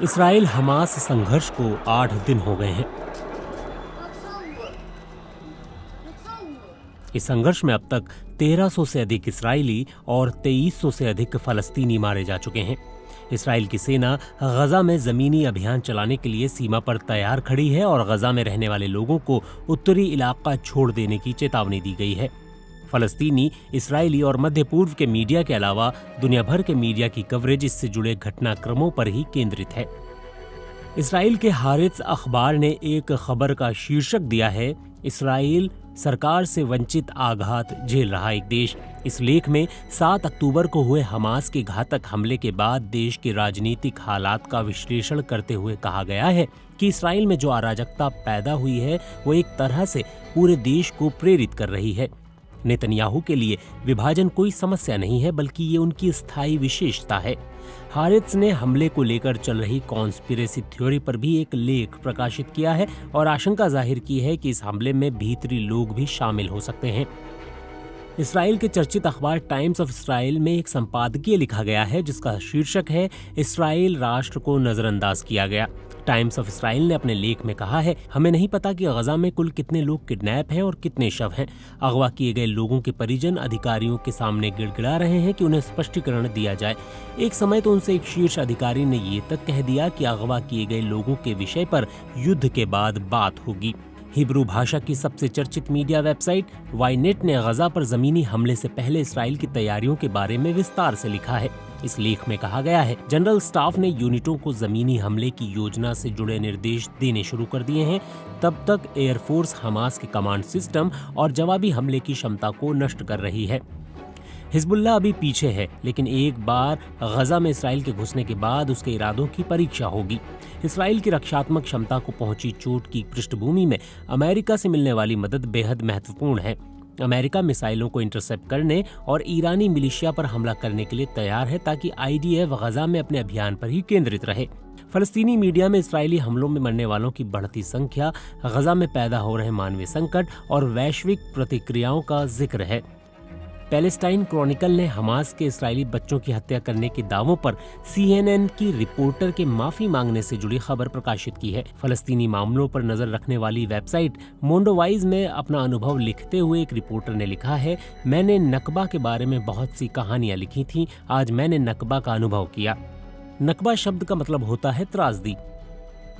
Israel Hamas संघर्ष को 8 दिन हो गए हैं। इस संघर्ष में अब तक 1300 से अधिक इसराइली और 2300 से अधिक फलस्तीनी मारे जा चुके हैं। इसराइल की सेना गजा में जमीनी अभियान चलाने के लिए सीमा पर तैयार खड़ी है और गजा में रहने वाले लोगों को उत्तरी इलाका छोड़ देने की चेतावनी दी गई है। फलस्तीनी, इसराइली और मध्य पूर्व के मीडिया के अलावा दुनिया भर के मीडिया की कवरेज इससे जुड़े घटनाक्रमों पर ही केंद्रित है। इसराइल के हारित्ज अखबार ने एक खबर का शीर्षक दिया है, इसराइल सरकार से वंचित आघात झेल रहा एक देश। इस लेख में 7 अक्टूबर को हुए हमास के घातक हमले के बाद देश के राजनीतिक हालात का विश्लेषण करते हुए कहा गया है कि इसराइल में जो अराजकता पैदा हुई है वो एक तरह से पूरे देश को प्रेरित कर रही है। नेतन्याहू के लिए विभाजन कोई समस्या नहीं है, बल्कि ये उनकी स्थायी विशेषता है। हारित्ज ने हमले को लेकर चल रही कॉन्स्पिरेसी थ्योरी पर भी एक लेख प्रकाशित किया है और आशंका जाहिर की है कि इस हमले में भीतरी लोग भी शामिल हो सकते हैं। इसराइल के चर्चित अखबार टाइम्स ऑफ इसराइल में एक संपादकीय लिखा गया है जिसका शीर्षक है, इसराइल राष्ट्र को नजरअंदाज किया गया। टाइम्स ऑफ इसराइल ने अपने लेख में कहा है, हमें नहीं पता कि गजा में कुल कितने लोग किडनैप हैं और कितने शव हैं। अगवा किए गए लोगों के परिजन अधिकारियों के सामने गिड़गिड़ा रहे हैं कि उन्हें स्पष्टीकरण दिया जाए। एक समय तो उनसे एक शीर्ष अधिकारी ने ये तक कह दिया कि अगवा किए गए लोगों के विषय पर युद्ध के बाद बात होगी। हिब्रू भाषा की सबसे चर्चित मीडिया वेबसाइट वाईनेट ने गजा पर जमीनी हमले से पहले इसराइल की तैयारियों के बारे में विस्तार से लिखा है। इस लेख में कहा गया है, जनरल स्टाफ ने यूनिटों को जमीनी हमले की योजना से जुड़े निर्देश देने शुरू कर दिए हैं। तब तक एयरफोर्स हमास के कमांड सिस्टम और जवाबी हमले की क्षमता को नष्ट कर रही है। हिजबुल्लाह अभी पीछे है, लेकिन एक बार गजा में इसराइल के घुसने के बाद उसके इरादों की परीक्षा होगी। इसराइल की रक्षात्मक क्षमता को पहुंची चोट की पृष्ठभूमि में अमेरिका से मिलने वाली मदद बेहद महत्वपूर्ण है। अमेरिका मिसाइलों को इंटरसेप्ट करने और ईरानी मिलिशिया पर हमला करने के लिए तैयार है ताकि IDF गजा में अपने अभियान पर ही केंद्रित रहे। फलस्तीनी मीडिया में इसराइली हमलों में मरने वालों की बढ़ती संख्या, गजा में पैदा हो रहे मानवीय संकट और वैश्विक प्रतिक्रियाओं का जिक्र है। पैलेस्टाइन क्रॉनिकल ने हमास के इसराइली बच्चों की हत्या करने के दावों पर CNN की रिपोर्टर के माफी मांगने से जुड़ी खबर प्रकाशित की है। फलस्तीनी मामलों पर नजर रखने वाली वेबसाइट मोंडोवाइज में अपना अनुभव लिखते हुए एक रिपोर्टर ने लिखा है, मैंने नकबा के बारे में बहुत सी कहानियां लिखी थीं, आज मैंने नकबा का अनुभव किया। नकबा शब्द का मतलब होता है त्रासदी,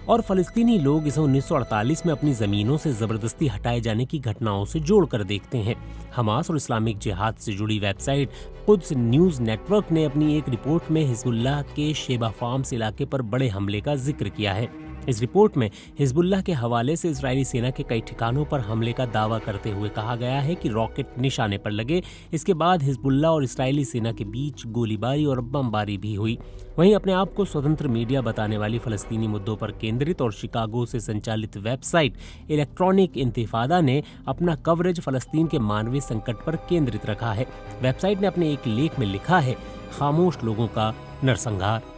और फलस्तीनी लोग इसे 1948 में अपनी जमीनों से जबरदस्ती हटाए जाने की घटनाओं से जोड़कर देखते हैं। हमास और इस्लामिक जिहाद से जुड़ी वेबसाइट कुद्स न्यूज नेटवर्क ने अपनी एक रिपोर्ट में हिजबुल्लाह के शेबा फार्म्स इलाके पर बड़े हमले का जिक्र किया है। इस रिपोर्ट में हिजबुल्लाह के हवाले से इजरायली सेना के कई ठिकानों पर हमले का दावा करते हुए कहा गया है कि रॉकेट निशाने पर लगे। इसके बाद हिजबुल्लाह और इजरायली सेना के बीच गोलीबारी और बमबारी भी हुई। वहीं अपने आप को स्वतंत्र मीडिया बताने वाली फलस्तीनी मुद्दों पर केंद्रित और शिकागो से संचालित वेबसाइट इलेक्ट्रॉनिक इंतिफादा ने अपना कवरेज फलस्तीन के मानवीय संकट पर केंद्रित रखा है। वेबसाइट ने अपने एक लेख में लिखा है, खामोश लोगों का नरसंहार।